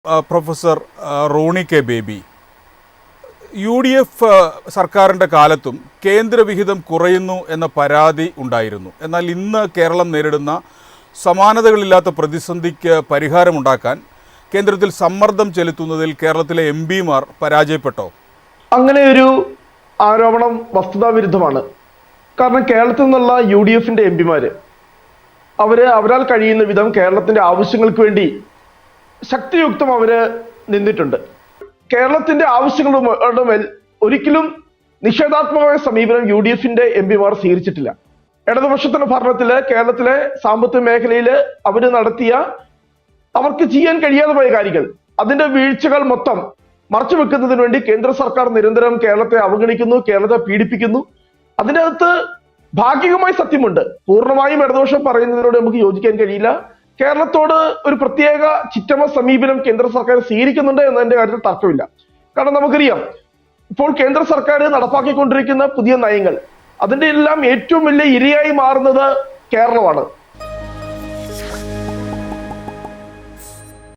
Professor Roni K Baby, UDF സർക്കാരിൻ്റെ കാലത്തും കേന്ദ്രവിഹിതം കുറയുന്നു എന്ന പരാതി ഉണ്ടായിരുന്നു. എന്നാൽ ഇന്ന് കേരളം നേരിടുന്ന സമാനതകളില്ലാത്ത പ്രതിസന്ധിക്ക് പരിഹാരമുണ്ടാക്കാൻ കേന്ദ്രത്തിൽ സമ്മർദ്ദം ചെലുത്തുന്നതിൽ കേരളത്തിലെ MP-മാർ പരാജയപ്പെട്ടോ? അങ്ങനെ ഒരു ആരോപണം വസ്തുതാവിരുദ്ധമാണ്. കാരണം കേരളത്തിൽ നിന്നുള്ള UDF-ന്റെ MP-മാര് അവരാൽ കഴിയുന്ന വിധം കേരളത്തിന്റെ ആവശ്യങ്ങൾക്ക് വേണ്ടി ശക്തിയുക്തം നിന്നിട്ടുണ്ട്. കേരളത്തിന്റെ ആവശ്യങ്ങളുടെ മേൽ ഒരിക്കലും നിഷേധാത്മകമായ സമീപനം UDF-ന്റെ MP-മാർ സ്വീകരിച്ചിട്ടില്ല. ഇടതുപക്ഷത്തിന്റെ ഭരണത്തില് കേരളത്തിലെ സാമ്പത്തിക മേഖലയിൽ അവർക്ക് ചെയ്യാൻ കഴിയാതെ പോയ കാര്യങ്ങൾ, അതിന്റെ വീഴ്ചകൾ മൊത്തം മറച്ചു വെക്കുന്നതിന് വേണ്ടി കേന്ദ്ര സർക്കാർ നിരന്തരം കേരളത്തെ അവഗണിക്കുന്നു, കേരളത്തെ പീഡിപ്പിക്കുന്നു. അതിനകത്ത് ഭാഗികമായി സത്യമുണ്ട്. പൂർണ്ണമായും ഇടതുപക്ഷം പറയുന്നതിനോട് നമുക്ക് യോജിക്കാൻ കഴിയില്ല. കേരളത്തോട് ഒരു പ്രത്യേക ചിറ്റമ സമീപനം കേന്ദ്ര സർക്കാർ സ്വീകരിക്കുന്നുണ്ട് എന്നതിന്റെ കാര്യത്തിൽ തർക്കമില്ല. കാരണം നമുക്കറിയാം, ഇപ്പോൾ കേന്ദ്ര സർക്കാർ നടപ്പാക്കിക്കൊണ്ടിരിക്കുന്ന പുതിയ നയങ്ങൾ, അതിന്റെ എല്ലാം ഏറ്റവും വലിയ ഇരയായി മാറുന്നത് കേരളമാണ്.